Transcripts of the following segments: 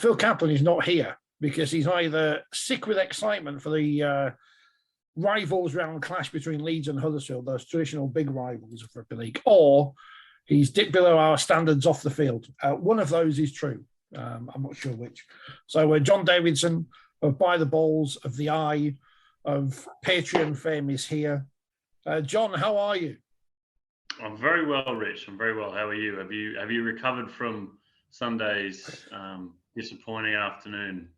Phil Kaplan is not here because he's either sick with excitement for the rivals round clash between Leeds and Huddersfield, those traditional big rivals of rugby league, or he's dipped below our standards off the field. One of those is true. I'm not sure which. So John Davidson of By the Balls, of The Eye, of Patreon fame is here. John, how are you? I'm very well, Rich. I'm very well. How are you? Have you recovered from Sunday's disappointing afternoon?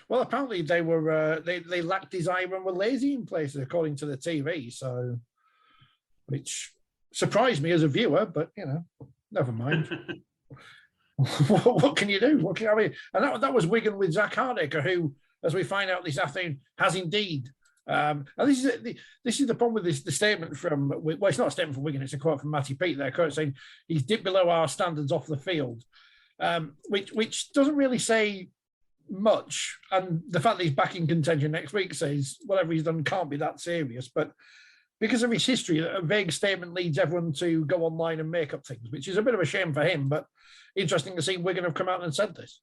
Well, apparently they were they lacked desire and were lazy in places, according to the TV. So, which surprised me as a viewer, but never mind. What can you do? I mean, and that was Wigan with Zach Hardaker, who, as we find out this afternoon, has indeed. And this is the problem with the statement from. Well, it's not a statement from Wigan; it's a quote from Matty Pete there, quote saying he's dipped below our standards off the field, which doesn't really say much. And the fact that he's back in contention next week says whatever he's done can't be that serious. But because of his history, a vague statement leads everyone to go online and make up things, which is a bit of a shame for him. But interesting to see Wigan have come out and said this.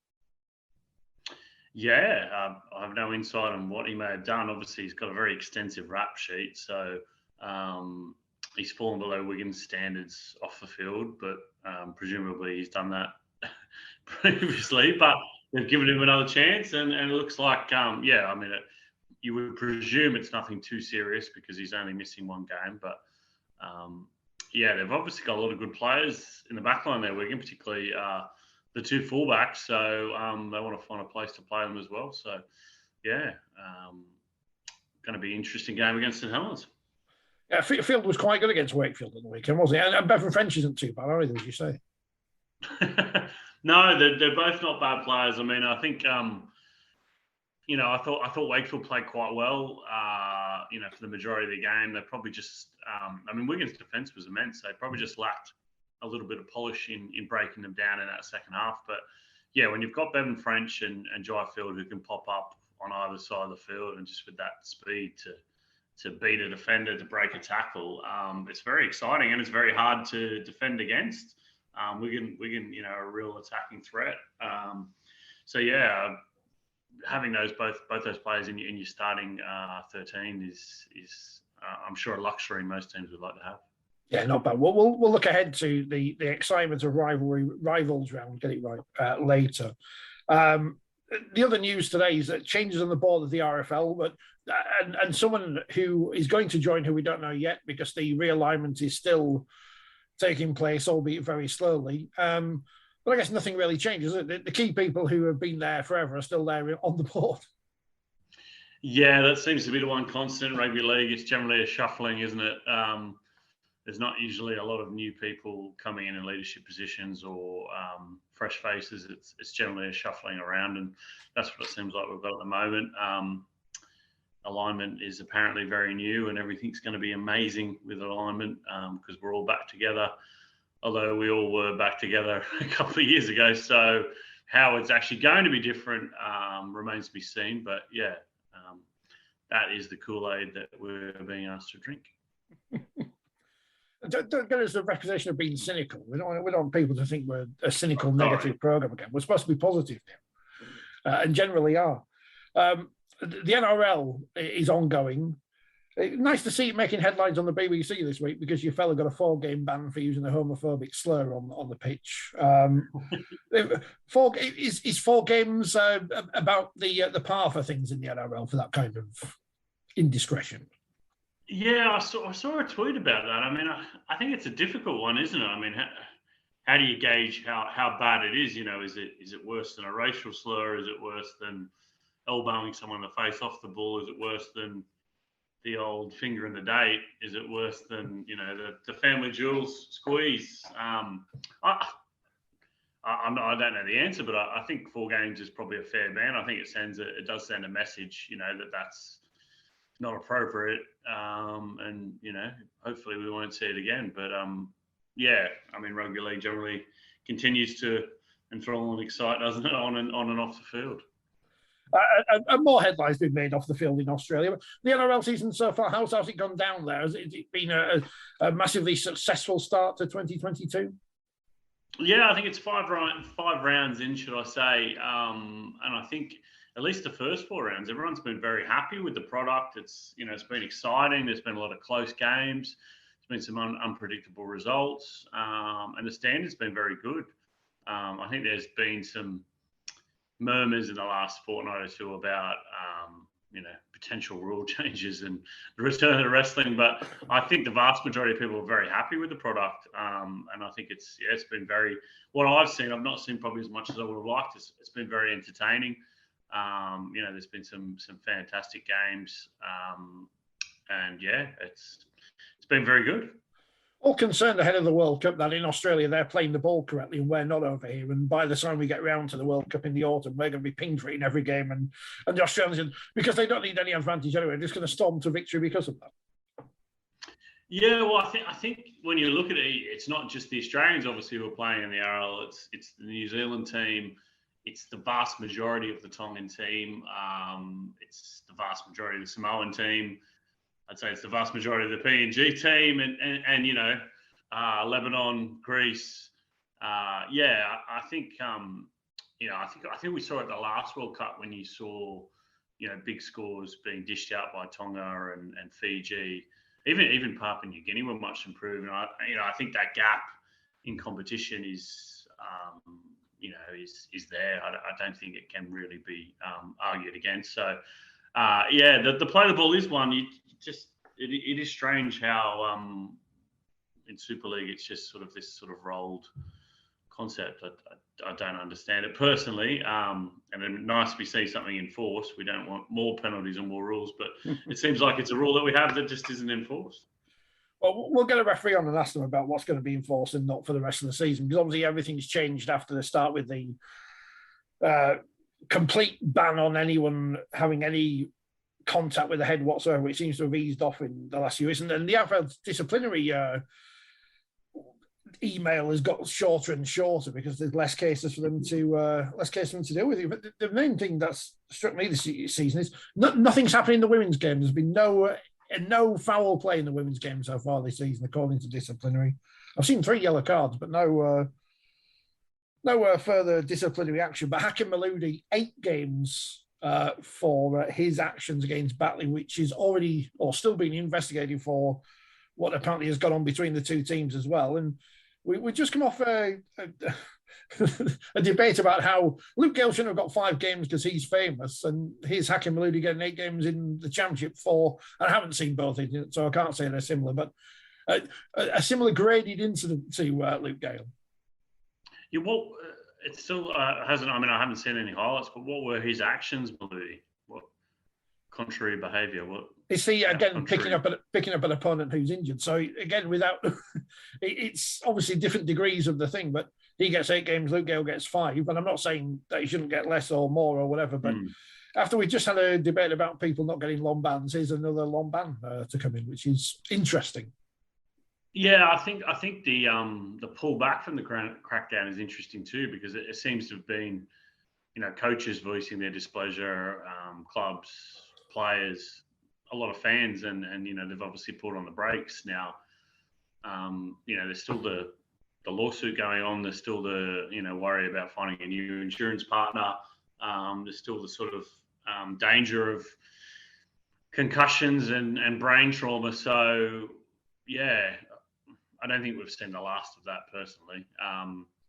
Yeah, I have no insight on what he may have done. Obviously, he's got a very extensive rap sheet, so he's fallen below Wigan's standards off the field, but presumably he's done that previously. But they've given him another chance, and it looks like, you would presume it's nothing too serious because he's only missing one game. But, they've obviously got a lot of good players in the back line there, Wigan, particularly the two fullbacks. So they want to find a place to play them as well. So, going to be an interesting game against St Helens. Yeah, Field was quite good against Wakefield on the weekend, wasn't he? And Bevan French isn't too bad either, as you say. No, they're both not bad players. I mean, I think, I thought Wakefield played quite well, for the majority of the game. They probably just, Wigan's defence was immense. They probably just lacked a little bit of polish in breaking them down in that second half. But, yeah, when you've got Bevan French and Jai Field who can pop up on either side of the field and just with that speed to beat a defender, to break a tackle, it's very exciting and it's very hard to defend against. Wigan, a real attacking threat. Having both those players in your starting 13 is I'm sure a luxury most teams would like to have. Yeah, not bad. We'll look ahead to the excitement of rivals round, get it right, later. The other news today is that changes on the board of the RFL, but and someone who is going to join who we don't know yet because the realignment is still taking place, albeit very slowly. But I guess nothing really changes. The key people who have been there forever are still there on the board. Yeah, that seems to be the one constant in rugby league. It's generally a shuffling, isn't it? There's not usually a lot of new people coming in leadership positions or fresh faces. It's generally a shuffling around, and that's what it seems like we've got at the moment. Alignment is apparently very new, and everything's going to be amazing with alignment because we're all back together. Although we all were back together a couple of years ago. So how it's actually going to be different remains to be seen. But that is the Kool-Aid that we're being asked to drink. Don't get us the reputation of being cynical. We don't want people to think we're a cynical, negative program again. We're supposed to be positive now, and generally are. The NRL is ongoing. Nice to see it making headlines on the BBC this week because your fella got a 4-game ban for using a homophobic slur on the pitch. Is 4 games about the par for things in the NRL for that kind of indiscretion? Yeah, I saw a tweet about that. I mean, I think it's a difficult one, isn't it? I mean, how do you gauge how bad it is? Is it worse than a racial slur? Is it worse than elbowing someone in the face off the ball? Is it worse than the old finger in the date? Is it worse than the family jewels squeeze? I don't know the answer, but I think 4 games is probably a fair ban. I think it does send a message, that's not appropriate, and hopefully we won't see it again. But rugby league generally continues to enthrall and excite, doesn't it, on and off the field. And more headlines been made off the field in Australia. The NRL season so far, how's it gone down there? Has it been a massively successful start to 2022? Yeah, I think it's five rounds in, should I say? And I think at least the first 4 rounds, everyone's been very happy with the product. It's been exciting. There's been a lot of close games. There's been some unpredictable results, and the standard's been very good. I think there's been some murmurs in the last fortnight or two about potential rule changes and the return of wrestling, but I think the vast majority of people are very happy with the product, and I think it's been very, what I've seen, I've not seen probably as much as I would have liked. It's been very entertaining. There's been some fantastic games, and it's been very good. All concerned ahead of the World Cup that in Australia they're playing the ball correctly and we're not over here. And by the time we get round to the World Cup in the autumn, we're going to be pinged for it in every game. And the Australians, because they don't need any advantage anyway, they're just going to storm to victory because of that. Yeah, well, I think when you look at it, it's not just the Australians obviously who are playing in the RL. It's the New Zealand team. It's the vast majority of the Tongan team. It's the vast majority of the Samoan team. I'd say it's the vast majority of the PNG team, and Lebanon, Greece. I think I think we saw at the last World Cup when you saw big scores being dished out by Tonga and Fiji, even Papua New Guinea were much improved. And I think that gap in competition is there. I don't think it can really be argued against. So. The play the ball is one. It is strange how in Super League it's just sort of this sort of rolled concept. I don't understand it personally, and it's nice we see something enforced. We don't want more penalties and more rules, but it seems like it's a rule that we have that just isn't enforced. Well, we'll get a referee on and ask them about what's going to be enforced and not for the rest of the season, because obviously everything's changed after the start with the complete ban on anyone having any contact with the head whatsoever, which seems to have eased off in the last few years. And then the AFL disciplinary email has got shorter and shorter because there's less cases for them to deal with. But the main thing that's struck me this season is nothing's happening in the women's game. There's been no foul play in the women's game so far this season, according to disciplinary. I've seen 3 yellow cards, but no further disciplinary action. But Hakim Maludi, 8 games for his actions against Batley, which is already or still being investigated for what apparently has gone on between the two teams as well. And we just come off a debate about how Luke Gale shouldn't have got 5 games because he's famous, and here's Hakim Maludi getting 8 games in the championship for, and I haven't seen both, so I can't say they're similar, but a similar graded incident to Luke Gale. Yeah, well, it still hasn't. I mean, I haven't seen any highlights, but what were his actions, Maludi? What contrary behaviour? What? Is he again picking up an opponent who's injured? So again, without it's obviously different degrees of the thing, but he gets 8 games, Luke Gale gets 5. And I'm not saying that he shouldn't get less or more or whatever, but after we just had a debate about people not getting long bans, here's another long ban to come in, which is interesting. Yeah, I think the pull back from the crackdown is interesting too, because it seems to have been, coaches voicing their displeasure, clubs, players, a lot of fans, and they've obviously pulled on the brakes now. There's still the lawsuit going on. There's still the worry about finding a new insurance partner. There's still the sort of danger of concussions and brain trauma. So yeah. I don't think we've seen the last of that personally,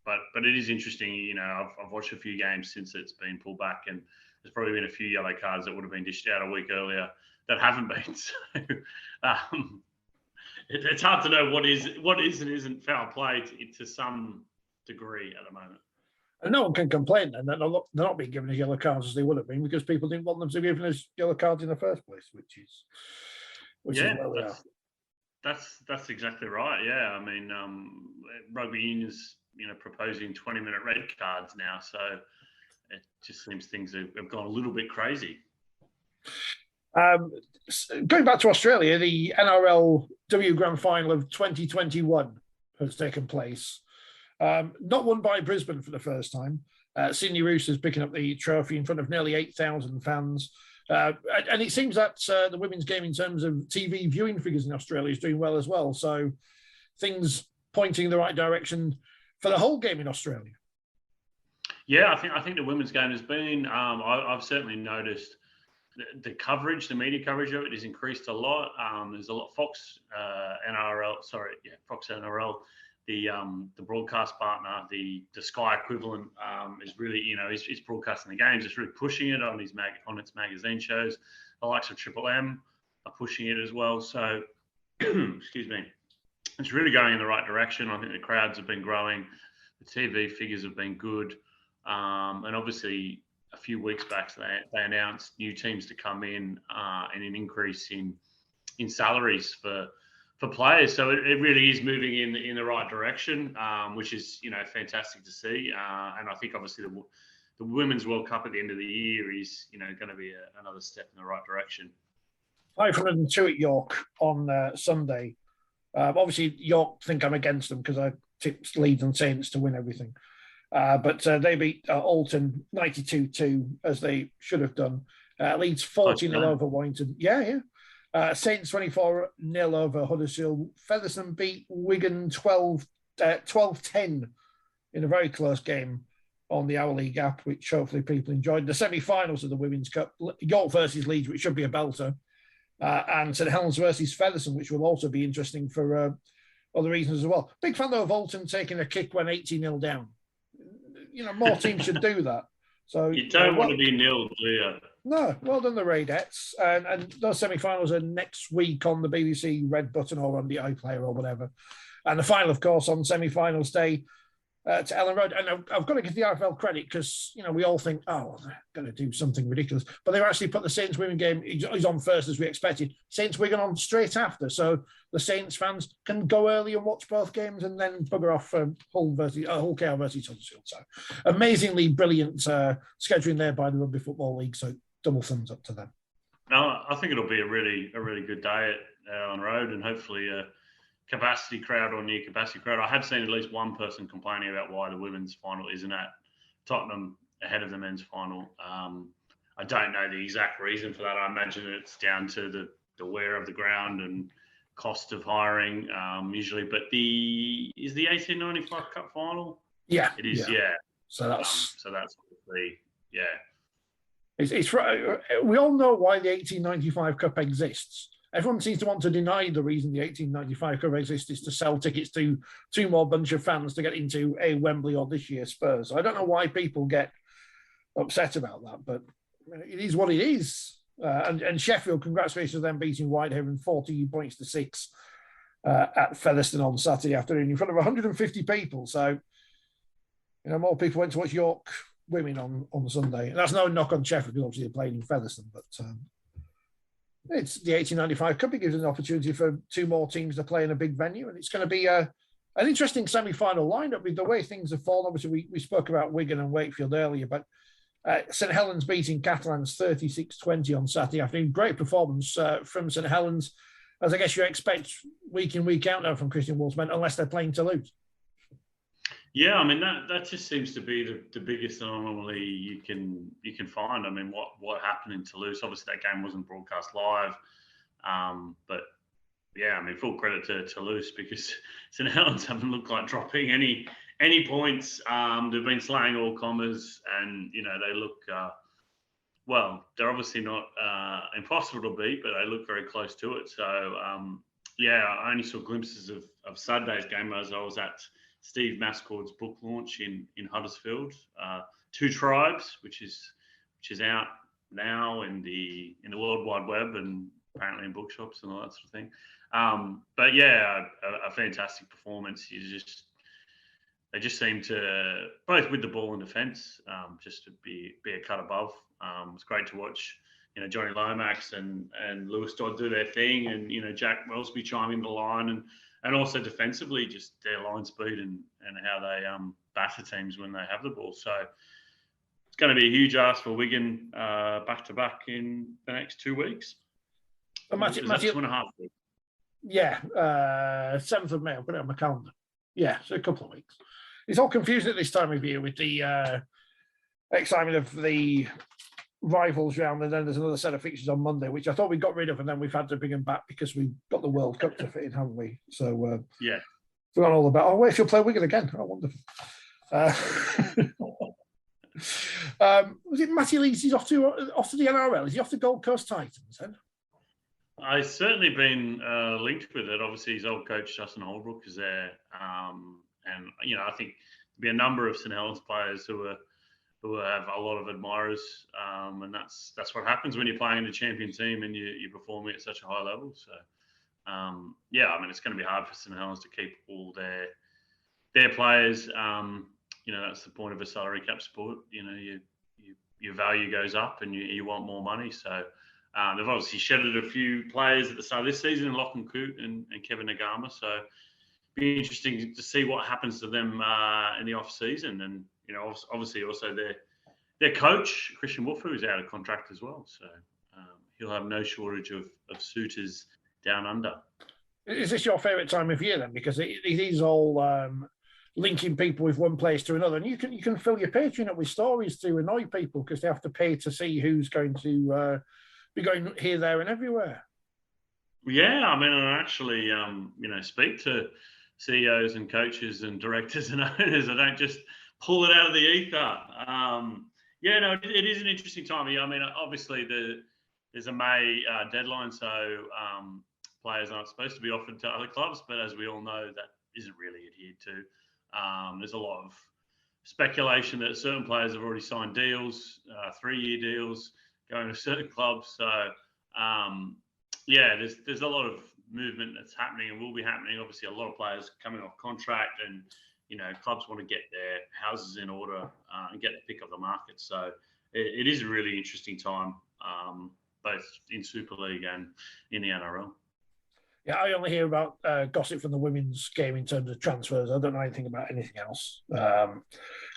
but it is interesting. I've watched a few games since it's been pulled back, and there's probably been a few yellow cards that would have been dished out a week earlier that haven't been. So it's hard to know what is and isn't foul play to some degree at the moment. And no one can complain then that they're not being given as yellow cards as they would have been, because people didn't want them to be given as yellow cards in the first place, which is where we are. That's exactly right. Yeah, I mean, rugby union's proposing 20-minute red cards now, so it just seems things have gone a little bit crazy. Going back to Australia, the NRL W Grand Final of 2021 has taken place. Not won by Brisbane for the first time. Sydney Roosters picking up the trophy in front of nearly 8,000 fans. And it seems that the women's game in terms of TV viewing figures in Australia is doing well as well. So things pointing in the right direction. for the whole game in Australia. Yeah, I think the women's game has been. I've certainly noticed the coverage, the media coverage of it, has increased a lot. There's a lot. Fox NRL, the broadcast partner, the Sky equivalent, is really, is broadcasting the games. It's really pushing it on its magazine shows. The likes of Triple M are pushing it as well. So, excuse me, it's really going in the right direction. I think the crowds have been growing. The TV figures have been good. And obviously, a few weeks back, they announced new teams to come in and an increase in salaries for players. So it really is moving in the right direction, which is fantastic to see. And I think obviously the Women's World Cup at the end of the year is going to be another step in the right direction. 502 at York on Sunday. Obviously, York think I'm against them because I tipped Leeds and Saints to win everything. But they beat Alton 92-2, as they should have done. Leeds 40-0 over Warrington. Yeah. Saints 24-0 over Huddersfield. Featherstone beat Wigan 12-10 in a very close game on the hourly gap, which hopefully people enjoyed. The semi-finals of the Women's Cup, York versus Leeds, which should be a belter, and St Helens versus Featherstone, which will also be interesting for other reasons as well. Big fan, though, of Alton taking a kick when 18-0 down. More teams should do that. So you don't want to be nil, do you? No, well done, the Raidettes. And those semi-finals are next week on the BBC Red Button or on the iPlayer or whatever. And the final, of course, on semi-finals day to Ellen Road. And I've got to give the RFL credit because, we all think, they're going to do something ridiculous. But they've actually put the Saints Women game, is on first as we expected. Saints Wigan on straight after. So the Saints fans can go early and watch both games and then bugger off Hull KR versus Huddersfield. So amazingly brilliant scheduling there by the Rugby Football League. So double thumbs up to them. No, I think it'll be a really good day at Ellen Road, and hopefully capacity crowd or near capacity crowd. I have seen at least one person complaining about why the women's final isn't at Tottenham ahead of the men's final. I don't know the exact reason for that. I imagine it's down to the wear of the ground and cost of hiring usually. But is the 1895 Cup final? Yeah, it is. Yeah. So that's obviously It's right. We all know why the 1895 Cup exists. Everyone seems to want to deny the reason the 1895 Cup exists is to sell tickets to two more bunch of fans to get into a Wembley or this year's Spurs. I don't know why people get upset about that, but it is what it is. And Sheffield, congratulations to them beating Whitehaven 40 points to 6 at Featherstone on Saturday afternoon in front of 150 people. So, more people went to watch York women on Sunday. And that's no knock on Sheffield, because obviously they're playing in Featherstone, but it's the 1895 Cup. It gives an opportunity for two more teams to play in a big venue, and it's going to be an interesting semi-final lineup with the way things have fallen. Obviously, we spoke about Wigan and Wakefield earlier, but St Helens beating Catalans 36-20 on Saturday afternoon. Great performance from St Helens, as I guess you expect week in, week out now from Christian Wolfsmen, unless they're playing Toulouse. Yeah, I mean that just seems to be the biggest anomaly you can find. I mean, what happened in Toulouse? Obviously, that game wasn't broadcast live, but yeah, I mean, full credit to Toulouse, because St Helens haven't looked like dropping any points. They've been slaying all commas, and they look well. They're obviously not impossible to beat, but they look very close to it. So yeah, I only saw glimpses of Saturday's game as I was at Steve Mascord's book launch in Huddersfield, Two Tribes, which is out now in the World Wide Web and apparently in bookshops and all that sort of thing. But yeah, a fantastic performance. They just seem to, both with the ball and defence, just to be a cut above. It's great to watch, Johnny Lomax and Lewis Dodd do their thing, and Jack Wellsby chime into the line, and also defensively, just their line speed and how they batter teams when they have the ball. So it's going to be a huge ask for Wigan back-to-back in the next 2 weeks. Matthew, 2.5 weeks. Yeah, 7th of May. I'll put it on my calendar. Yeah, so a couple of weeks. It's all confusing at this time of year with the excitement of the rivals round, and then there's another set of fixtures on Monday, which I thought we got rid of, and then we've had to bring them back because we've got the World Cup to fit in, haven't we? So yeah, Forgot all about. Oh, Wakefield play Wigan again. Oh, wonderful. Was it Matty Leeds? He's off to the NRL. Is he off to Gold Coast Titans then? I've certainly been linked with it. Obviously, his old coach Justin Holbrook is there, and I think there'll be a number of St Helens players who have a lot of admirers, and that's what happens when you're playing in a champion team and you're performing at such a high level. So, it's going to be hard for St Helens to keep all their players. That's the point of a salary cap sport. Your value goes up and you want more money. So they've obviously shedded a few players at the start of this season, Lachlan Coote and Kevin Nagama. So it'll be interesting to see what happens to them in the off season. And obviously also their coach Christian Wolfer is out of contract as well. So he'll have no shortage of suitors down under. Is this your favourite time of year then? Because it is all linking people with one place to another, and you can fill your Patreon up with stories to annoy people because they have to pay to see who's going to be going here, there, and everywhere. Yeah, I actually speak to CEOs and coaches and directors and owners. I don't just pull it out of the ether. It is an interesting time of year. Obviously there's a May deadline, so players aren't supposed to be offered to other clubs, but as we all know, that isn't really adhered to. There's a lot of speculation that certain players have already signed deals, 3-year deals, going to certain clubs. So, there's a lot of movement that's happening and will be happening. Obviously, a lot of players coming off contract, and clubs want to get their houses in order and get the pick of the market. So, it is a really interesting time, both in Super League and in the NRL. Yeah, I only hear about gossip from the women's game in terms of transfers. I don't know anything about anything else because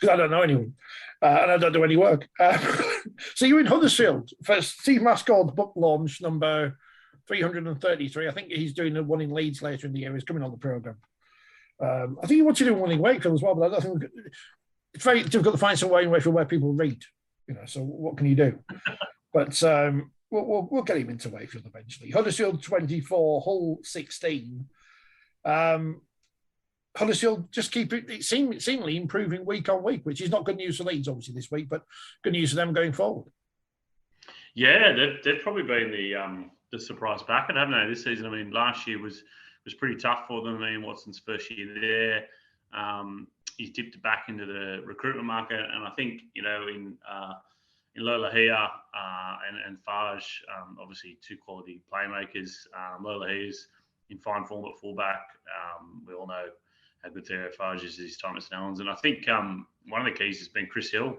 I don't know anyone and I don't do any work. So you're in Huddersfield for Steve Mascord's book launch number 333. I think he's doing one in Leeds later in the year. He's coming on the programme. I think he wants to do one in Wakefield as well, but I don't think it's very difficult to find somewhere in Wakefield where people read. So what can you do? But We'll get him into Wakefield eventually. Huddersfield 24, Hull 16. Huddersfield just keep it seemingly improving week on week, which is not good news for Leeds, obviously, this week, but good news for them going forward. Yeah, they've probably been the surprise packet, haven't they, this season? Last year was pretty tough for them. Watson's first year there. He's dipped back into the recruitment market, and I think, in Lola Hea and Farge, obviously two quality playmakers. Lola Hea's in fine form at fullback. We all know how good Theo Farge is his time at St Helens. And I think one of the keys has been Chris Hill.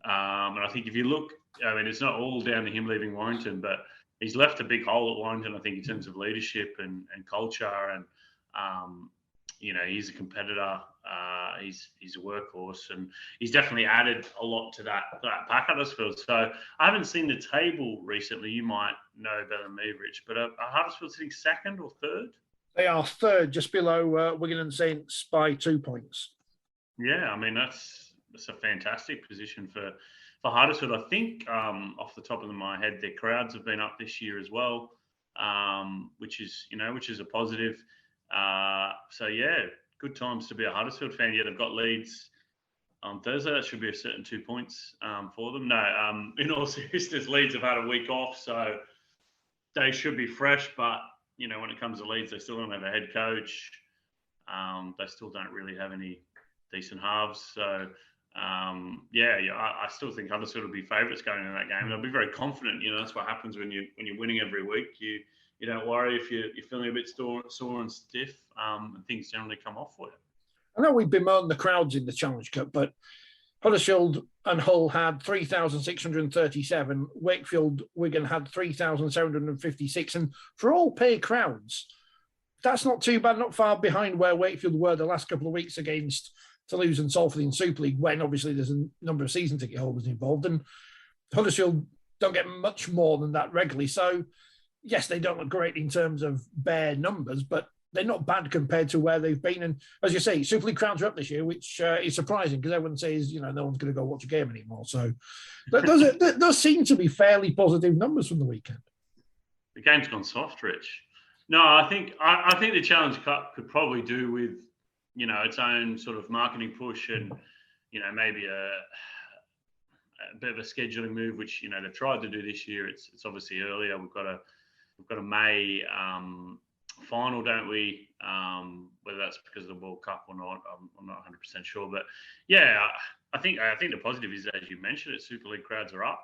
And I think if you look, it's not all down to him leaving Warrington, but he's left a big hole at Warrington, I think, in terms of leadership and culture. And, he's a competitor. He's a workhorse, and he's definitely added a lot to that pack at Huddersfield. So I haven't seen the table recently. You might know better than me, Rich, but are Huddersfield sitting second or third? They are third, just below Wigan and Saints by 2 points. Yeah, that's a fantastic position for Huddersfield. I think off the top of my head, their crowds have been up this year as well, which is a positive. Good times to be a Huddersfield fan. Yeah, they've got Leeds on Thursday. That should be a certain 2 points for them. No, in all seriousness, Leeds have had a week off, so they should be fresh. But, when it comes to Leeds, they still don't have a head coach. They still don't really have any decent halves. So, I still think Huddersfield will be favourites going into that game. And they'll be very confident. That's what happens when you're winning every week. You don't worry if you're feeling a bit sore and stiff, and things generally come off for you. I know we bemoaned the crowds in the Challenge Cup, but Huddersfield and Hull had 3,637. Wakefield, Wigan had 3,756. And for all pay crowds, that's not too bad, not far behind where Wakefield were the last couple of weeks against Toulouse and Salford in Super League, when obviously there's a number of season ticket holders involved. And Huddersfield don't get much more than that regularly. So, yes, they don't look great in terms of bare numbers, but they're not bad compared to where they've been. And as you say, Super League crowds are up this year, which is surprising because everyone says, no one's going to go watch a game anymore. So those seem to be fairly positive numbers from the weekend. The game's gone soft, Rich. No, I think the Challenge Cup could probably do with its own sort of marketing push and, maybe a bit of a scheduling move, which, they've tried to do this year. It's obviously earlier. We've got a May final, don't we? Whether that's because of the World Cup or not, I'm not 100% sure. But yeah, I think the positive is, as you mentioned, Super League crowds are up.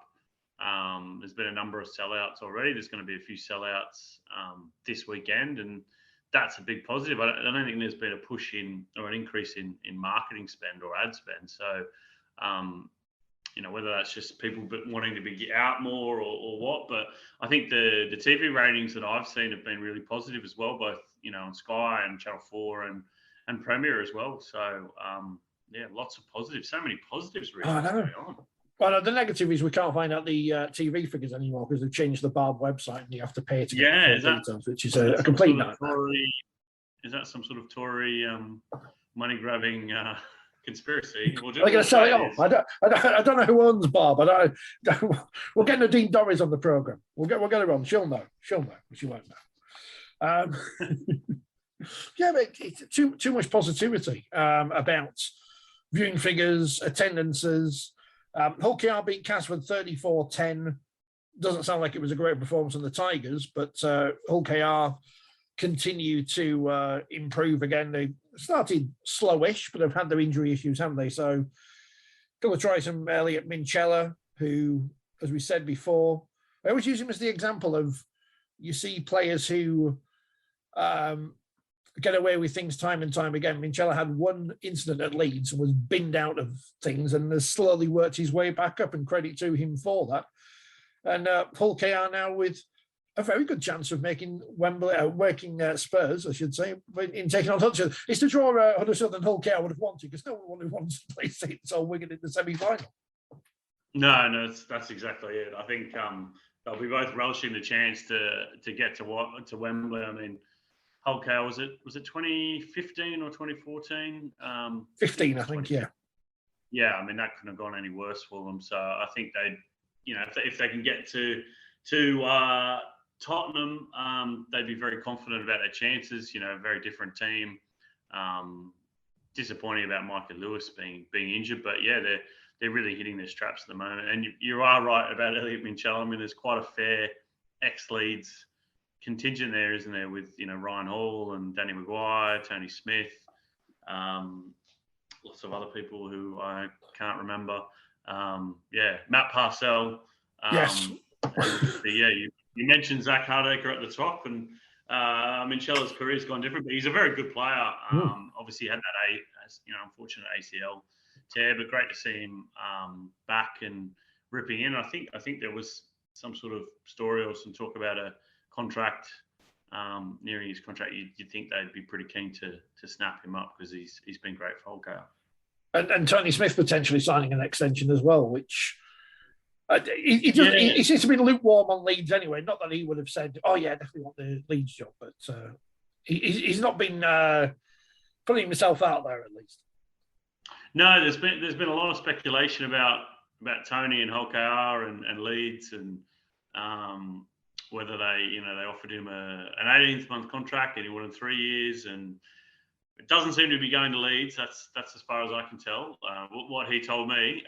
There's been a number of sellouts already. There's going to be a few sellouts this weekend, and that's a big positive. I don't think there's been a push in or an increase in marketing spend or ad spend. So, whether that's just people wanting to be out more or what, but I think the TV ratings that I've seen have been really positive as well, both, on Sky and Channel 4 and Premier as well. So, lots of positives. So many positives really going on. Well, the negative is we can't find out the TV figures anymore because they've changed the Barb website and you have to pay to get the details, which is a complete nightmare. Is that some sort of Tory money-grabbing conspircy? They're going to sell it off. I don't know who owns Barb. We'll get Nadine Dorries on the programme. We'll get her on. She'll know. But she won't know. Yeah, but it's too much positivity about viewing figures, attendances. Hull KR beat Casford 34-10. Doesn't sound like it was a great performance on the Tigers, but Hull KR continue to improve again. They started slowish, but have had their injury issues, haven't they? So going to try some Elliot Minchella, who, as we said before, I always use him as the example of, you see players who get away with things time and time again. Minchella had one incident at Leeds and was binned out of things and has slowly worked his way back up, and credit to him for that. And Hull KR now with a very good chance of making Wembley, working Spurs, I should say, in taking on Huddersfield. It's to draw Huddersfield and Hull KR would have wanted, because no one wants to play Saints or Wigan in the semi-final. No, that's exactly it. I think they'll be both relishing the chance to get to Wembley. I mean, Hull KR, was it 2015 or 2014? 15, I think, yeah. Yeah, I mean, that couldn't have gone any worse for them. So I think they'd, if they can get to Tottenham, they'd be very confident about their chances. A very different team. Disappointing about Micah Lewis being injured, but yeah, they're really hitting their straps at the moment. And you are right about Elliot Minchella. I mean, there's quite a fair ex-Leeds contingent there, isn't there? With Ryan Hall and Danny Maguire, Tony Smith, lots of other people who I can't remember. Matt Parcell. Yes. You mentioned Zach Hardacre at the top, and Minchella's career's gone different, but he's a very good player. Obviously, had that unfortunate ACL tear, but great to see him back and ripping in. I think there was some sort of story or some talk about a contract nearing his contract. You'd think they'd be pretty keen to snap him up, because he's been great for Hull KR. And Tony Smith potentially signing an extension as well, which he seems to be lukewarm on Leeds anyway. Not that he would have said, "Oh yeah, definitely want the Leeds job," but he's not been putting himself out there, at least. No, there's been a lot of speculation about Tony and Hull KR and Leeds, and whether they offered him an 18-month contract and he wanted 3 years, and it doesn't seem to be going to Leeds. That's as far as I can tell. What he told me.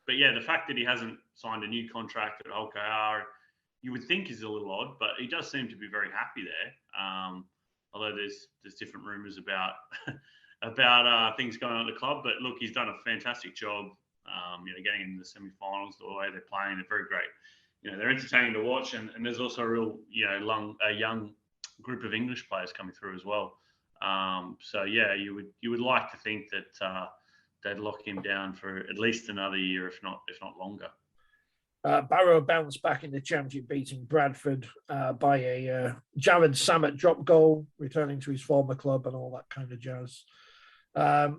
But yeah, the fact that he hasn't signed a new contract at Hull KR, you would think is a little odd, but he does seem to be very happy there. Although there's different rumours about things going on at the club. But look, he's done a fantastic job. Getting into the semi-finals, the way they're playing, they're very great. They're entertaining to watch, and there's also a real young group of English players coming through as well. So yeah, you would like to think that they'd lock him down for at least another year, if not longer. Barrow bounced back in the Championship, beating Bradford by a Jared Samet drop goal, returning to his former club and all that kind of jazz. I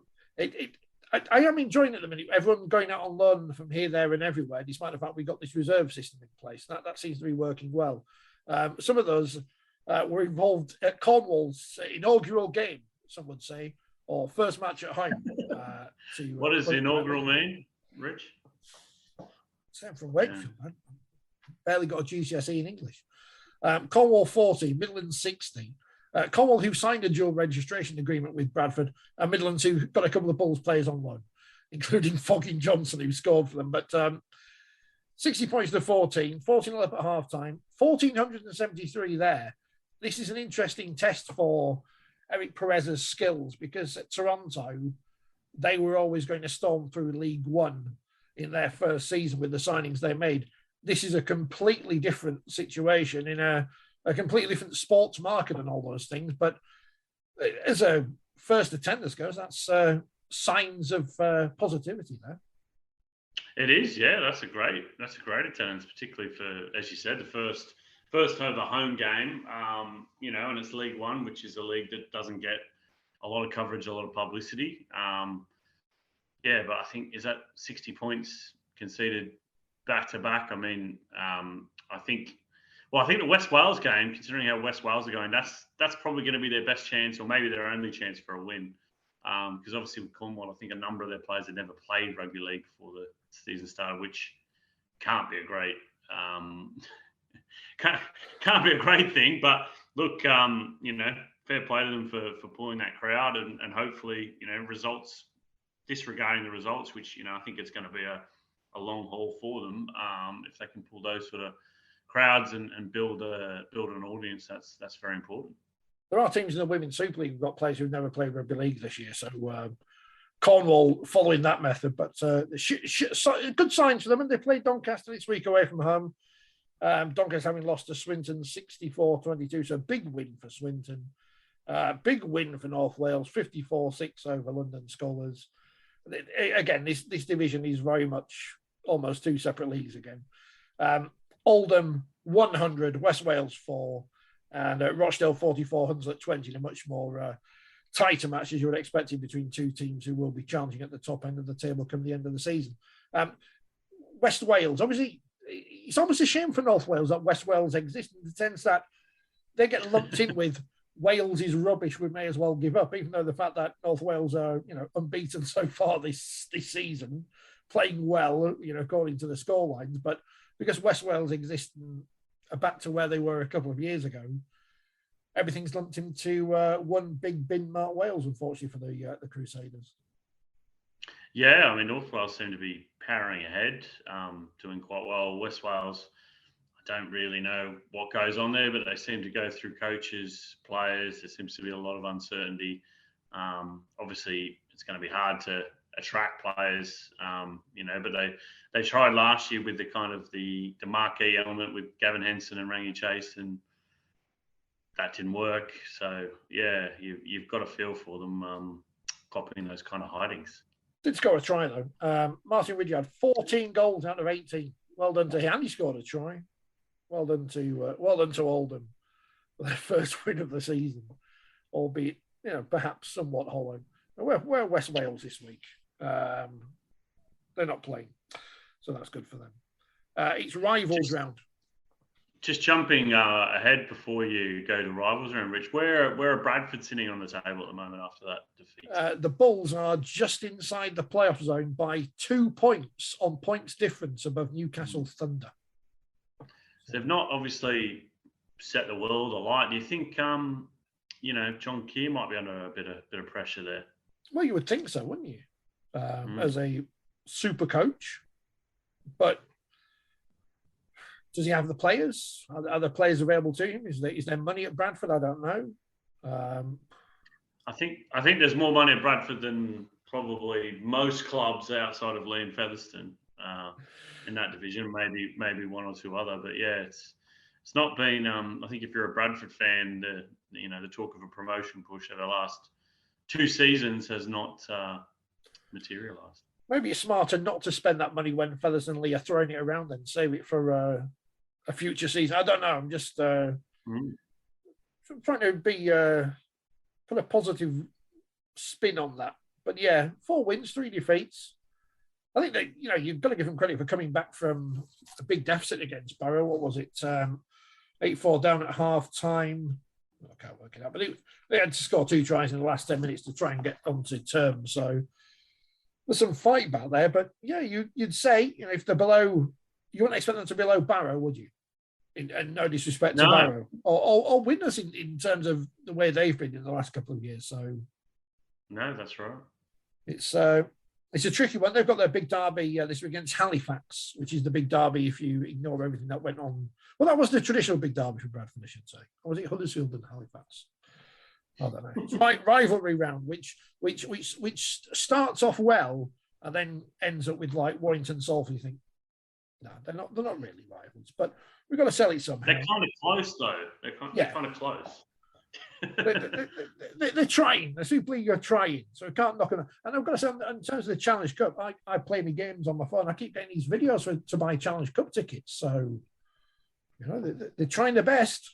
am enjoying it at the minute. Everyone going out on loan from here, there, and everywhere, despite the fact we got this reserve system in place. That seems to be working well. Some of those were involved at Cornwall's inaugural game, some would say, or first match at home. What does inaugural mean, Rich? I'm from Wakefield, man. Barely got a GCSE in English. Cornwall 40, Midland 60. Cornwall, who signed a dual registration agreement with Bradford, and Midlands, who got a couple of Bulls players on loan, including Fogging Johnson, who scored for them. But 60 points to 14, 14 up at half time, 1,473 there. This is an interesting test for Eric Perez's skills, because at Toronto, they were always going to storm through League One in their first season with the signings they made. This is a completely different situation in a completely different sports market and all those things. But as a first attendance goes, that's signs of positivity there. It is, yeah. That's a great attendance, particularly for, as you said, the first of the home game. And it's League One, which is a league that doesn't get a lot of coverage, a lot of publicity. But I think, is that 60 points conceded back to back? I mean, I think the West Wales game, considering how West Wales are going, that's probably going to be their best chance, or maybe their only chance for a win. Because obviously with Cornwall, I think a number of their players had never played rugby league before the season started, which can't be a great can't be a great thing. But look, fair play to them for pulling that crowd, and hopefully, results, disregarding the results, which I think it's going to be a long haul for them. If they can pull those sort of crowds and build an audience, that's very important. There are teams in the Women's Super League who've got players who've never played rugby league this year, so Cornwall following that method. But good signs for them, and they played Doncaster this week away from home. Doncaster having lost to Swinton 64-22, so big win for Swinton. Big win for North Wales, 54-6 over London Scholars. Again, this division is very much almost two separate leagues again. Oldham 100, West Wales 4, and Rochdale 44, Hunslet 20, in a much more tighter match, as you would expect, between two teams who will be challenging at the top end of the table come the end of the season. West Wales, obviously, it's almost a shame for North Wales that West Wales exists, in the sense that they get lumped in with Wales is rubbish, we may as well give up, even though the fact that North Wales are, unbeaten so far this season, playing well, according to the scorelines. But because West Wales exist and are back to where they were a couple of years ago, everything's lumped into one big bin marked Wales, unfortunately, for the Crusaders. Yeah, I mean, North Wales seem to be powering ahead, doing quite well. West Wales, I don't really know what goes on there, but they seem to go through coaches, players. There seems to be a lot of uncertainty. Obviously, it's going to be hard to attract players, but they tried last year with the kind of the marquee element with Gavin Henson and Rangi Chase, and that didn't work. So, yeah, you've got a feel for them copying those kind of hidings. Did score a try, though. Martin Ridgey had 14 goals out of 18. Well done to him. And he scored a try. Well done to Oldham for their first win of the season, albeit, perhaps somewhat hollow. We're West Wales this week. They're not playing, so that's good for them. It's rivals round. Just jumping ahead before you go to rivals round, Rich, where are Bradford sitting on the table at the moment after that defeat? The Bulls are just inside the playoff zone by 2 points on points difference above Newcastle Thunder. So they've not obviously set the world alight. Do you think, John Keir might be under a bit of pressure there? Well, you would think so, wouldn't you? As a super coach, but does he have the players? Are the players available to him? Is there money at Bradford? I don't know. I think there's more money at Bradford than probably most clubs outside of Liam Featherstone in that division. Maybe one or two other, but yeah, it's not been. I think if you're a Bradford fan, the talk of a promotion push over the last 2 seasons has not materialised. Maybe it's smarter not to spend that money when Featherstone and Lee are throwing it around and save it for a future season. I don't know. I'm just trying to be put a positive spin on that. But yeah, 4 wins, 3 defeats. I think that you've got to give them credit for coming back from a big deficit against Barrow. What was it? 8-4 down at half time. I can't work it out, but they had to score 2 tries in the last 10 minutes to try and get onto terms. So there's some fight back there. But yeah, you'd say if they're below, you wouldn't expect them to be below Barrow, would you? and no disrespect to No. Barrow or Widnes in terms of the way they've been in the last couple of years. So No, that's right. it's a tricky one. They've got their big derby this week against Halifax, which is the big derby if you ignore everything that went on. Well, that was the traditional big derby for Bradford, I should say. Or was it Huddersfield and Halifax? I don't know. It's rivalry round, which starts off well and then ends up with like Warrington Salford. You think, no, they're not really rivals, but we've got to sell it somehow. They're kind of close though. They're kind of close. They're trying. The Super League are trying, so we can't knock them. And I've got to say, in terms of the Challenge Cup, I play my games on my phone. I keep getting these videos to buy Challenge Cup tickets. So, you know, they're trying their best,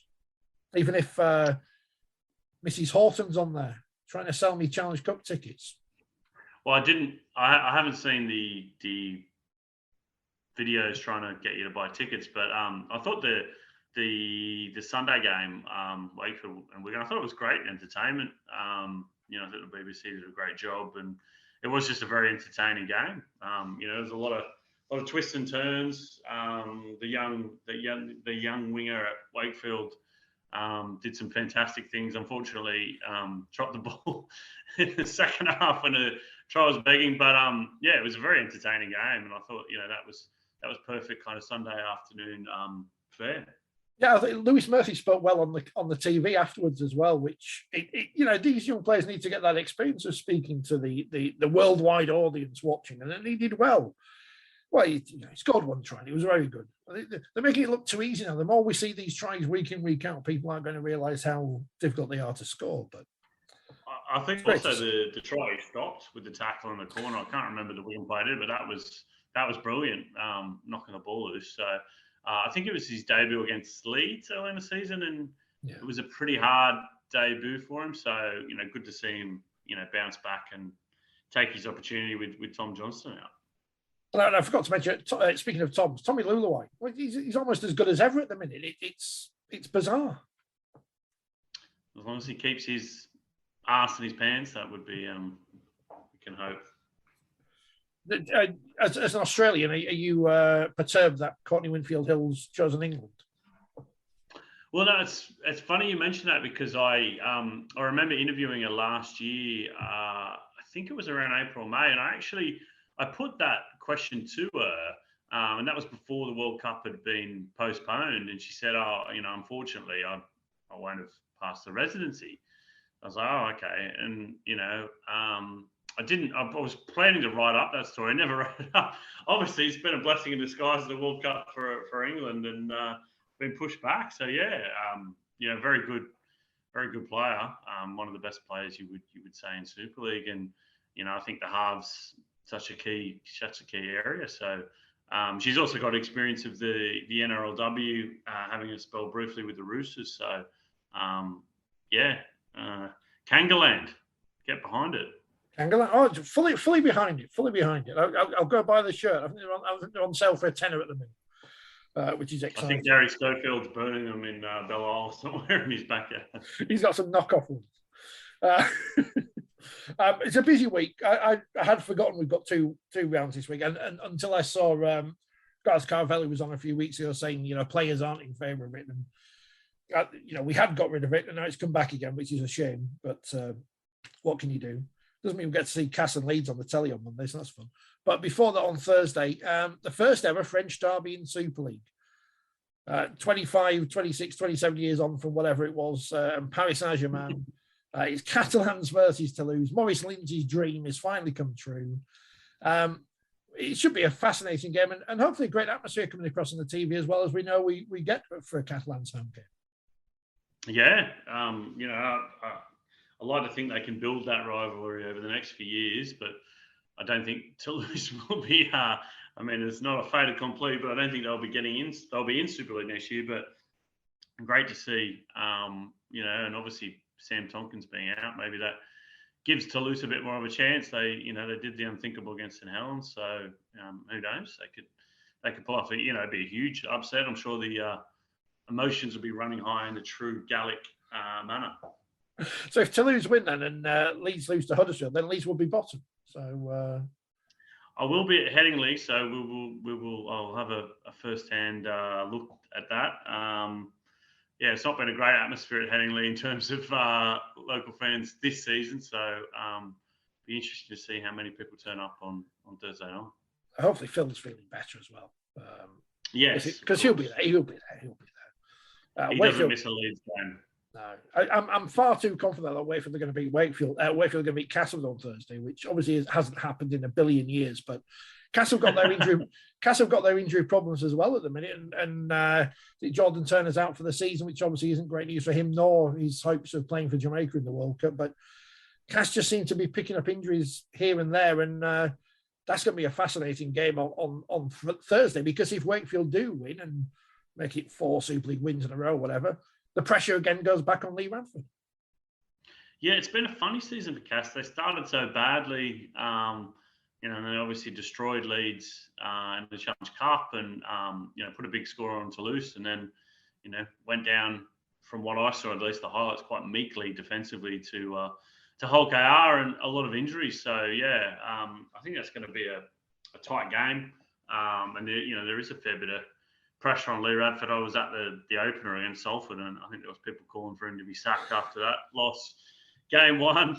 even if Mrs. Horton's on there trying to sell me Challenge Cup tickets. Well, I haven't seen the videos trying to get you to buy tickets, but I thought the Sunday game, Wakefield and Wigan, I thought it was great entertainment. You know, I think the BBC did a great job, and it was just a very entertaining game. You know, there's a lot of twists and turns. The young winger at Wakefield did some fantastic things. Unfortunately, dropped the ball in the second half when the try was begging. But yeah, it was a very entertaining game, and I thought, you know, that was perfect kind of Sunday afternoon fare. Yeah, I think Lewis Murphy spoke well on the TV afterwards as well, which you know, these young players need to get that experience of speaking to the worldwide audience watching, and he did well. Well, he scored one try. He was very good. They're making it look too easy now. The more we see these tries week in, week out, people aren't going to realise how difficult they are to score. But I think also the try stopped with the tackle in the corner. I can't remember the Wigan player did, but that was brilliant, knocking the ball loose. So I think it was his debut against Leeds early in the season, and it was a pretty hard debut for him. So, you know, good to see him, you know, bounce back and take his opportunity with Tom Johnston out. And I forgot to mention, speaking of Tommy Luluwai, well, he's almost as good as ever at the minute. It's bizarre. As long as he keeps his arse in his pants, that would be, we can hope. As an Australian, are you perturbed that Courtney Winfield Hill's chosen England? Well, no, it's funny you mentioned that, because I remember interviewing her last year. I think it was around April, May, and I put that question to her, and that was before the World Cup had been postponed. And she said, "Oh, you know, unfortunately, I won't have passed the residency." I was like, "Oh, okay." And you know, I didn't. I was planning to write up that story. I never wrote it up. Obviously, it's been a blessing in disguise, the World Cup for England, and been pushed back. So yeah, you know, very good player. One of the best players you would say in Super League, and you know, I think the halves such a key area. So she's also got experience of the NRLW, having a spell briefly with the Roosters. So yeah, Kangaland, get behind it. Kangaland, oh, fully behind it. I'll go buy the shirt. I think they're on sale for a tenner at the minute, which is exciting. I think Gary Schofield's burning them in Belle Isle somewhere in his backyard. He's got some knockoff ones. It's a busy week. I had forgotten we've got two rounds this week, and until I saw Gaz Carvelli was on a few weeks ago saying, you know, players aren't in favour of it, and you know, we had got rid of it, and now it's come back again, which is a shame. But what can you do? Doesn't mean we get to see Cass and Leeds on the telly on Monday, so that's fun. But before that, on Thursday, the first ever French derby in Super League. 25, 26, 27 years on from whatever it was, and Paris Saint-Germain. It's Catalans versus Toulouse. Maurice Lindsay's dream has finally come true. It should be a fascinating game, and hopefully a great atmosphere coming across on the TV, as well as we know we get for a Catalans home game. Yeah, you know, I like to think they can build that rivalry over the next few years, but I don't think Toulouse will be. I mean, it's not a fait accompli, but I don't think they'll be getting in. They'll be in Super League next year, but great to see. You know, and obviously Sam Tompkins being out, maybe that gives Toulouse a bit more of a chance. They did the unthinkable against St Helens, so who knows? They could pull off. You know, it'd be a huge upset. I'm sure the emotions will be running high in the true Gallic manner. So if Toulouse win then and Leeds lose to Huddersfield, then Leeds will be bottom. So I will be at Headingley, so we will. I'll have a first-hand look at that. Yeah, it's not been a great atmosphere at Headingley in terms of local fans this season. So be interesting to see how many people turn up on Thursday night. Hopefully, Phil's feeling better as well. Yes, because he'll be there. He'll be there. He doesn't miss a Leeds game. No, I'm far too confident that Wakefield are going to beat Wakefield. Wakefield are going to beat Castle on Thursday, which obviously hasn't happened in a billion years. But Castle got their injury. Castle got their injury problems as well at the minute, and Jordan Turner's out for the season, which obviously isn't great news for him nor his hopes of playing for Jamaica in the World Cup. But Cass just seemed to be picking up injuries here and there, and that's going to be a fascinating game on Thursday, because if Wakefield do win and make it 4 Super League wins in a row, whatever, the pressure again goes back on Lee Ranford. Yeah, it's been a funny season for Cass. They started so badly, and they obviously destroyed Leeds in the Challenge Cup, and put a big score on Toulouse, and then went down, from what I saw, at least the highlights, quite meekly defensively to Hull KR, and a lot of injuries. So yeah, I think that's going to be a tight game, and there is a fair bit of pressure on Lee Radford. I was at the opener against Salford, and I think there was people calling for him to be sacked after that loss. Game 1,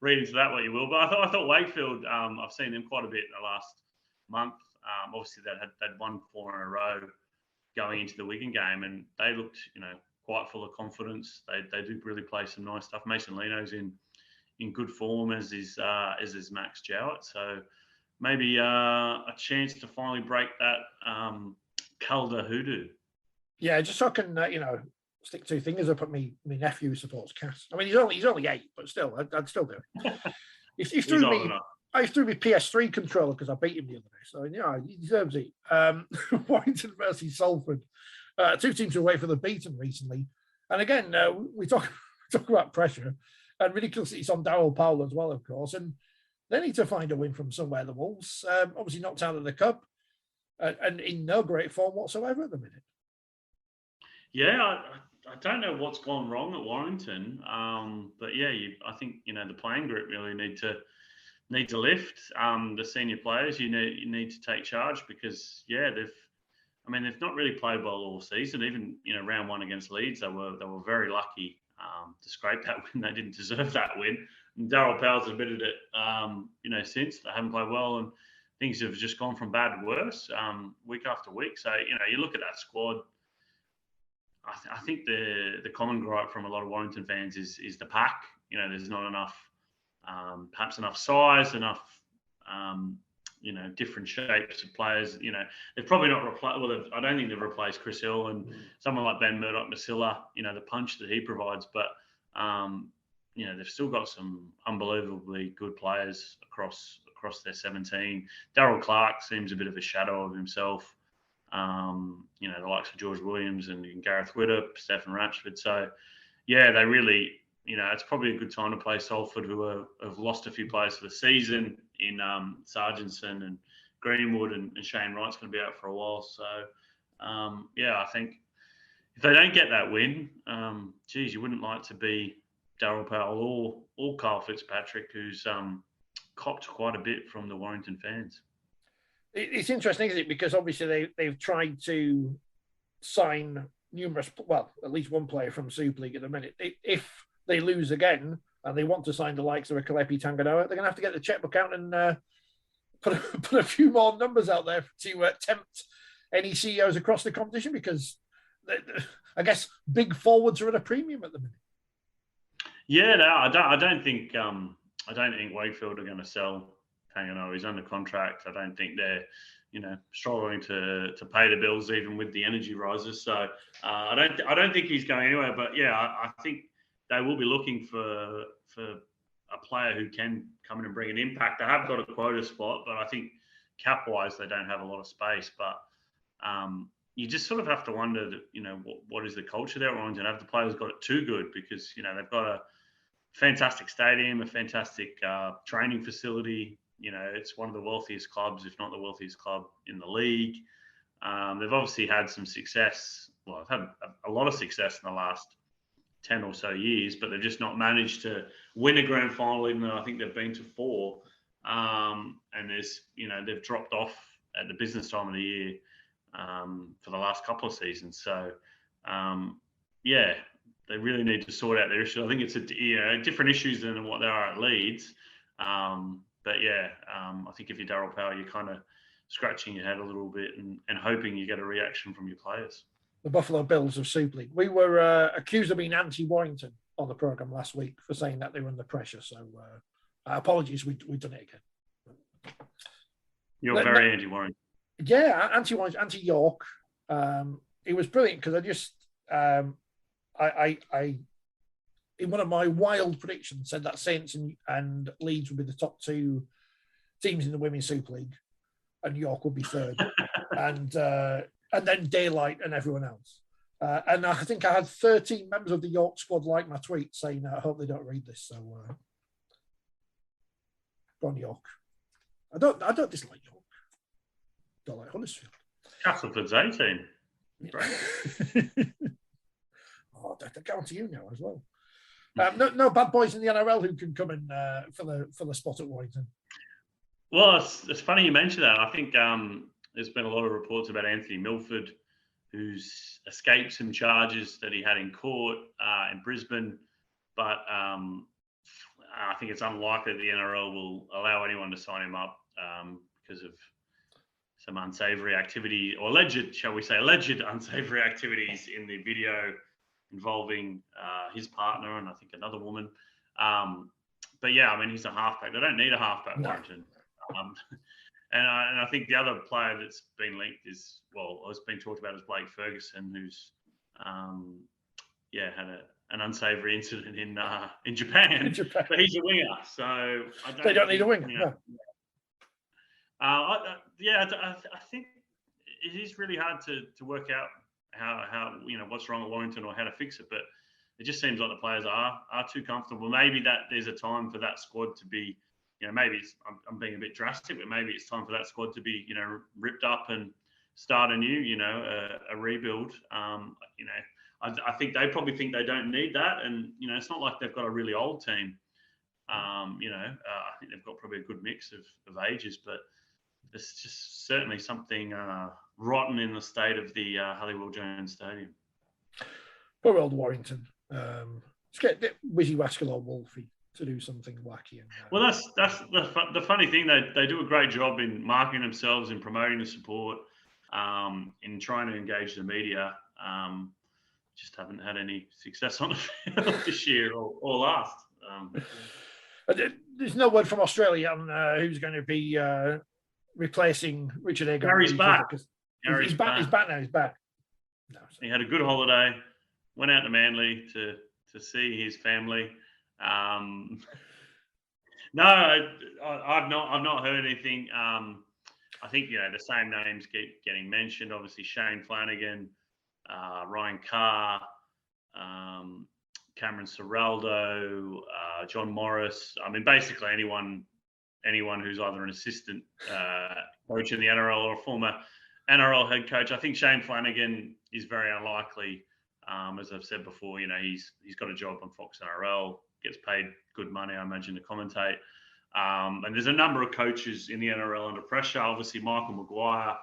read into that what you will. But I thought Wakefield, I've seen them quite a bit in the last month. Obviously, they'd won 4 in a row going into the Wigan game, and they looked, quite full of confidence. They do really play some nice stuff. Mason Leno's in good form, as is Max Jowett. So maybe a chance to finally break that Calder hoodoo. Yeah, just so I can, stick 2 fingers up at me nephew who supports Cass. I mean, he's only 8, but still, I'd still do it. He threw me PS3 controller because I beat him the other day. So, he deserves it. Warrington versus Salford. 2 teams who away for the beaten recently. And again, we talk about pressure, and ridiculously, it's on Darryl Powell as well, of course. And they need to find a win from somewhere. The Wolves, obviously knocked out of the Cup, and in no great form whatsoever at the minute. Yeah, I don't know what's gone wrong at Warrington, but yeah, I think the playing group really need to lift. The senior players, you need to take charge, because they've not really played well all season. Even round 1 against Leeds, they were very lucky to scrape that win. They didn't deserve that win. And Darryl Powell's admitted it, since they haven't played well, and things have just gone from bad to worse week after week. So, you look at that squad, I think the common gripe from a lot of Warrington fans is the pack. There's not enough, perhaps enough size, enough, different shapes of players. They've probably not replaced, I don't think they've replaced Chris Hill and someone like Ben Murdoch-Masila, the punch that he provides. But, they've still got some unbelievably good players across their 17. Darryl Clark seems a bit of a shadow of himself. The likes of George Williams and Gareth Widdop, Stephen Ratchford. So, yeah, they really, it's probably a good time to play Salford, who have lost a few players for the season in Sargentson and Greenwood, and Shane Wright's going to be out for a while. So, I think if they don't get that win, you wouldn't like to be Darryl Powell or Kyle Fitzpatrick, who's copped quite a bit from the Warrington fans. It's interesting, isn't it? Because obviously they've tried to sign at least one player from Super League at the minute. If they lose again and they want to sign the likes of a Kalepi Tanganoa, they're going to have to get the checkbook out and put a few more numbers out there to tempt any CEOs across the competition, because I guess big forwards are at a premium at the minute. Yeah, no, I don't think Wakefield are going to sell Tanganoa. He's under contract. I don't think they're, struggling to pay the bills even with the energy rises. So I don't think he's going anywhere. But yeah, I think they will be looking for a player who can come in and bring an impact. They have got a quota spot, but I think cap-wise they don't have a lot of space. But you just sort of have to wonder that, what is the culture there at Warrington? Have the players got it too good? Because they've got a fantastic stadium, a fantastic training facility. It's one of the wealthiest clubs, if not the wealthiest club in the league. They've obviously had some success. Well, they've had a lot of success in the last 10 or so years, but they've just not managed to win a grand final, even though I think they've been to 4. and they've dropped off at the business time of the year for the last couple of seasons. So they really need to sort out their issue. I think it's different issues than what they are at Leeds. I think if you're Darryl Power, you're kind of scratching your head a little bit and hoping you get a reaction from your players. The Buffalo Bills of Super League. We were accused of being anti-Warrington on the programme last week for saying that they were under pressure. So apologies, we've done it again. You're very anti-Warrington. Yeah, anti-Warrington, anti-York. It was brilliant because I just, I in one of my wild predictions said that Saints and Leeds would be the top two teams in the Women's Super League, and York would be third, and then Daylight and everyone else. And I think I had 13 members of the York squad like my tweet saying, I hope they don't read this. So go on, York. I don't dislike York. Don't like Huddersfield. Castleford's 18. Right. Oh, they're going to you now as well. No bad boys in the NRL who can come in for the spot at Warrington. Well, it's funny you mentioned that. I think there's been a lot of reports about Anthony Milford, who's escaped some charges that he had in court in Brisbane. But I think it's unlikely that the NRL will allow anyone to sign him up because of some unsavoury activity, or alleged unsavoury activities in the video involving his partner and I think another woman. But yeah, I mean, he's a halfback. They don't need a halfback, Warrington. And I think the other player that's been linked is, it's been talked about as Blake Ferguson, who's had an unsavoury incident in Japan. But he's a winger, so they don't need a winger. No. I think it is really hard to work out how what's wrong at Warrington or how to fix it. But it just seems like the players are too comfortable. Maybe that there's a time for that squad to be, maybe I'm being a bit drastic, but maybe it's time for that squad to be, ripped up and start anew, a rebuild. I think they probably think they don't need that. And, it's not like they've got a really old team. I think they've got probably a good mix of ages, but there's just certainly something rotten in the state of the Harley Will Jones Stadium. Poor old Warrington. Let's get Wizzy Waskell or Wolfie to do something wacky. Well, that's the funny thing. They do a great job in marketing themselves, in promoting the support, in trying to engage the media. Just haven't had any success on the field this year or last. There's no word from Australia on who's going to be replacing Richard Agar. Gary's back. He's back now. He's back. No, he had a good holiday. Went out to Manly to see his family. No, I've not heard anything. I think the same names keep getting mentioned. Obviously, Shane Flanagan, Ryan Carr, Cameron Serraldo, John Morris. I mean, basically anyone who's either an assistant coach in the NRL or a former NRL head coach. I think Shane Flanagan is very unlikely. As I've said before, he's got a job on Fox NRL, gets paid good money, I imagine, to commentate. And there's a number of coaches in the NRL under pressure. Obviously, Michael Maguire,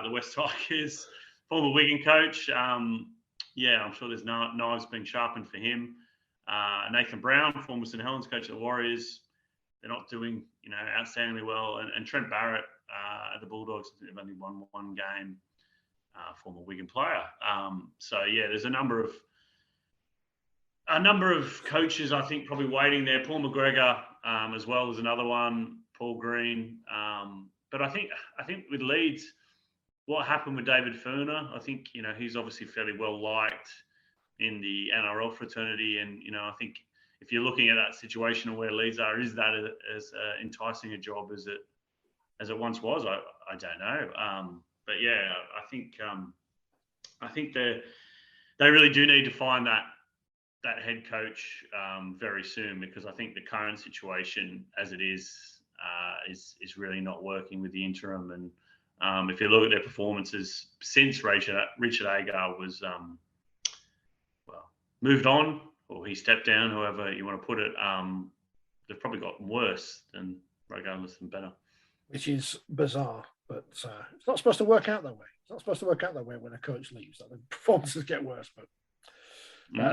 the West Tigers, former Wigan coach. I'm sure there's knives being sharpened for him. Nathan Brown, former St Helens coach of the Warriors. They're not doing, outstandingly well. And Trent Barrett at the Bulldogs, they've only won one game. Former Wigan player. There's a number of coaches, I think, probably waiting there. Paul McGregor as well as another one. Paul Green. But I think with Leeds, what happened with David Furner, I think, he's obviously fairly well liked in the NRL fraternity. And, I think if you're looking at that situation where Leeds are, is that as enticing a job as it once was? I don't know. But yeah, I think they really do need to find that head coach very soon, because I think the current situation as it is really not working with the interim. And if you look at their performances since Richard Agar was moved on, or he stepped down, however you want to put it, they've probably gotten worse than regardless and better. Which is bizarre, but it's not supposed to work out that way. It's not supposed to work out that way when a coach leaves. That the performances get worse, but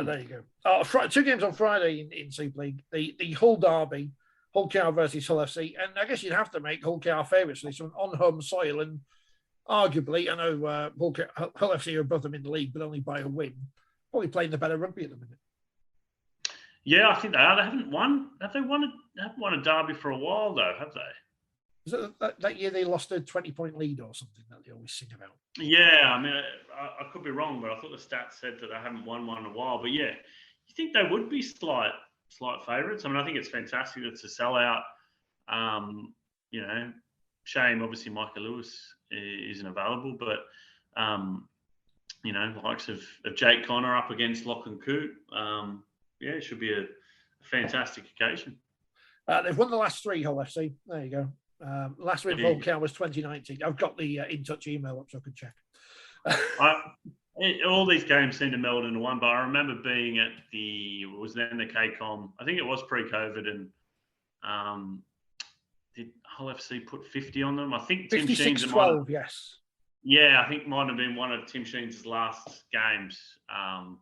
there you go. 2 games on Friday in Super League. The Hull derby, Hull KR versus Hull FC, and I guess you'd have to make Hull KR favourites for this one on home soil, and arguably, I know Hull FC are above them in the league, but only by a win. Probably playing the better rugby at the minute. Yeah, I think they are. They haven't won. They haven't won a derby for a while, though, have they? Was it that year they lost a 20-point lead or something that they always sing about? Yeah, I mean, I could be wrong, but I thought the stats said that they haven't won one in a while. But yeah, you think they would be slight favourites? I mean, I think it's fantastic that it's a sellout. Shame, obviously, Micah Lewis isn't available, but the likes of Jake Connor up against Lachlan Coote. It should be a fantastic occasion. They've won the last 3, Hull FC. There you go. Last win for Hull KR was 2019. I've got the In Touch email up so I could check. All these games seem to meld into one, but I remember being at the KCOM. I think it was pre-COVID, and did Hull FC put 50 on them? I think 56-12, yes. Yeah, I think it might have been one of Tim Sheen's last games. I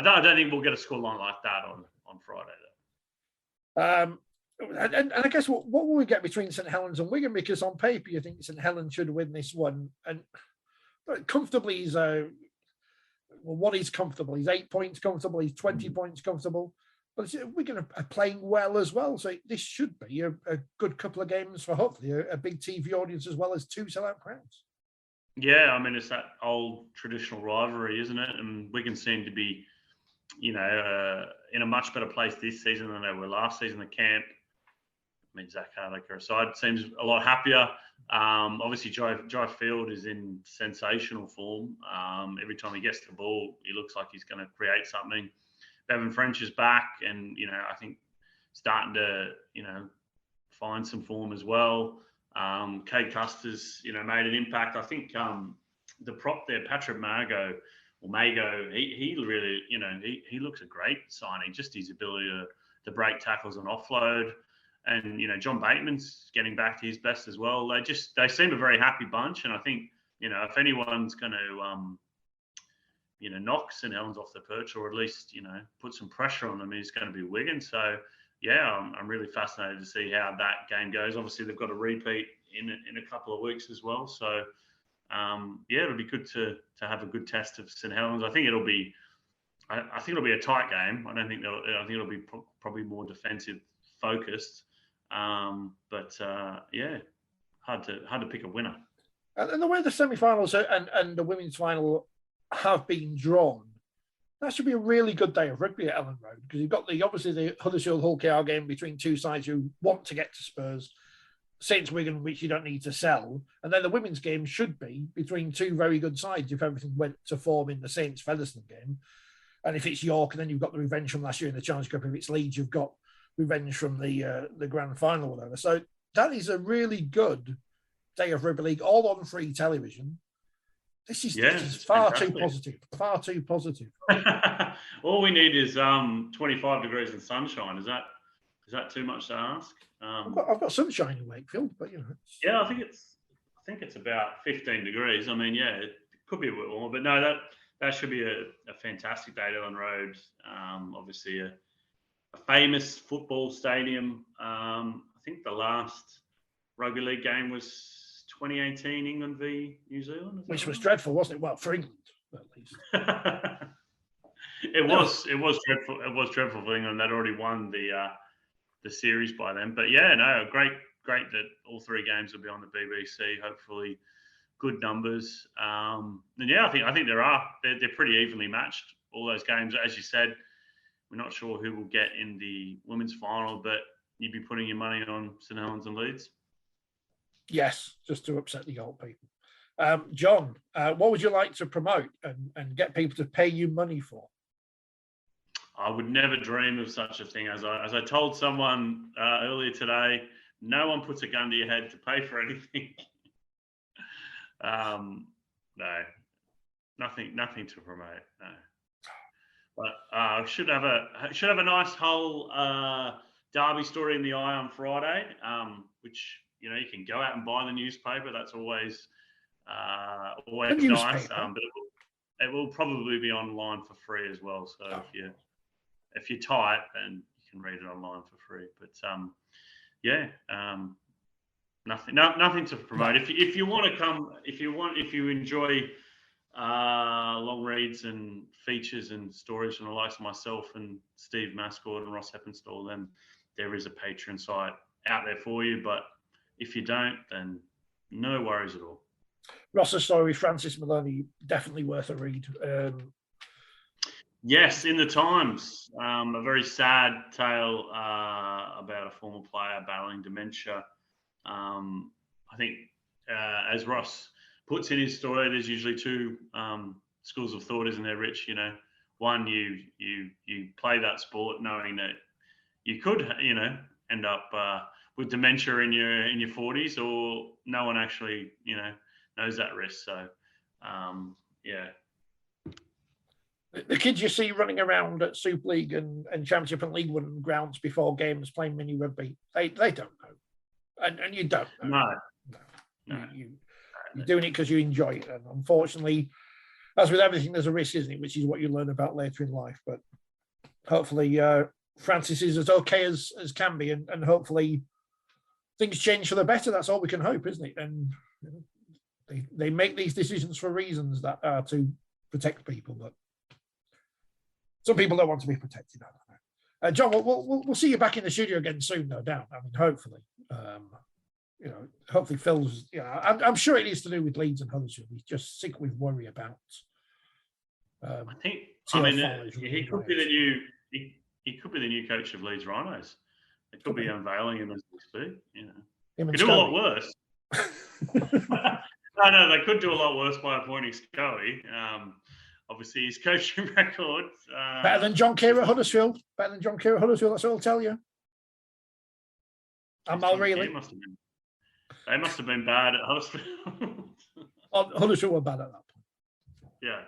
don't think we'll get a scoreline like that on Friday, though. And I guess what will we get between St Helens and Wigan? Because on paper you think St Helens should win this one, and comfortably he's what is comfortable? He's 8 points comfortable. He's 20 points comfortable. But Wigan are playing well as well, so this should be a good couple of games for hopefully a big TV audience as well as 2 sellout crowds. Yeah, I mean it's that old traditional rivalry, isn't it? And Wigan seem to be, in a much better place this season than they were last season. The camp. I mean, Zach Harlaker aside, seems a lot happier. Obviously, Jai Field is in sensational form. Every time he gets the ball, he looks like he's going to create something. Bevan French is back, and I think starting to find some form as well. Kate Custer's made an impact. I think the prop there, Patrick Mago, he really he looks a great signing. Just his ability to break tackles and offload. And John Bateman's getting back to his best as well. They seem a very happy bunch, and I think if anyone's going to knock St Helens off the perch, or at least put some pressure on them, is going to be Wigan. So I'm really fascinated to see how that game goes. Obviously they've got a repeat in a couple of weeks as well. So it'll be good to have a good test of St Helens. I think it'll be a tight game. I think it'll be probably more defensive focused. Hard to pick a winner. And the way the semi-finals and the women's final have been drawn, that should be a really good day of rugby at Ellen Road, because you've got obviously the Huddersfield Hull KR game between 2 sides who want to get to Spurs, Saints Wigan, which you don't need to sell, and then the women's game should be between 2 very good sides if everything went to form in the Saints Featherstone game. And if it's York, and then you've got the revenge from last year in the Challenge Cup. If it's Leeds, you've got revenge from the grand final or whatever. So that is a really good day of rugby league, all on free television. This is far too positive. Far too positive. All we need is 25 degrees and sunshine. Is that too much to ask? I've got sunshine in Wakefield, but I think it's about 15 degrees. I mean, it could be a bit warmer, but no, that should be a fantastic day at Ellen Road. Obviously a famous football stadium. I think the last rugby league game was 2018 England v New Zealand, which was dreadful, wasn't it? Well, for England at least. It was dreadful. It was dreadful for England. They'd already won the series by then. But great that all 3 games will be on the BBC. Hopefully, good numbers. I think they're pretty evenly matched. All those games, as you said. We're not sure who will get in the women's final, but you'd be putting your money on St Helens and Leeds. Yes, just to upset the old people. John, what would you like to promote and get people to pay you money for? I would never dream of such a thing. As I told someone earlier today, no one puts a gun to your head to pay for anything. No, nothing to promote. No. But should have a nice Hull Derby story in the Eye on Friday, which you can go out and buy the newspaper. That's always nice. But it will probably be online for free as well. So if you're tight, then you can read it online for free. But nothing to promote. If you want to come, if you enjoy long reads and features and stories from the likes of myself and Steve Mascord and Ross Heppenstall, then there is a Patreon site out there for you. But if you don't, then no worries at all. Ross's story, Francis Maloney, definitely worth a read. Yes, in the Times, a very sad tale about a former player battling dementia. I think, as Ross puts in his story, there's usually two schools of thought, isn't there, Rich? One, you play that sport knowing that you could, end up with dementia in your 40s, or no one actually, knows that risk. So, The kids you see running around at Super League and Championship and League One grounds before games playing mini rugby, they don't know. And you don't know. No. You're doing it because you enjoy it. And unfortunately, as with everything, there's a risk, isn't it? Which is what you learn about later in life. But hopefully, Francis is as okay as can be. And hopefully, things change for the better. That's all we can hope, isn't it? And they make these decisions for reasons that are to protect people. But some people don't want to be protected. I don't know. John, we'll see you back in the studio again soon, no doubt. I mean, hopefully. Hopefully Phil's, I'm sure it is to do with Leeds and Huddersfield. He's just sick with worry about. I think, he could be the new coach of Leeds Rhinos. They could be unveiling him as we speak. He could do a lot worse. No, they could do a lot worse by appointing Scully. Obviously, his coaching record. Better than John Keir at Huddersfield. That's all I'll tell you. And Malreilly. They must have been bad at Huddersfield. Huddersfield were bad at that point. Yeah.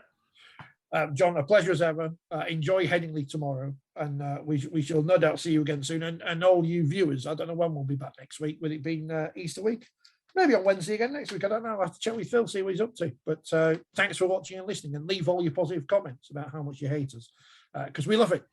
John, a pleasure as ever. Enjoy Headingley tomorrow. And we shall no doubt see you again soon. And all you viewers, I don't know when we'll be back next week, with it being Easter week. Maybe on Wednesday again next week. I don't know. I'll have to check with Phil, see what he's up to. But thanks for watching and listening, and leave all your positive comments about how much you hate us, because we love it.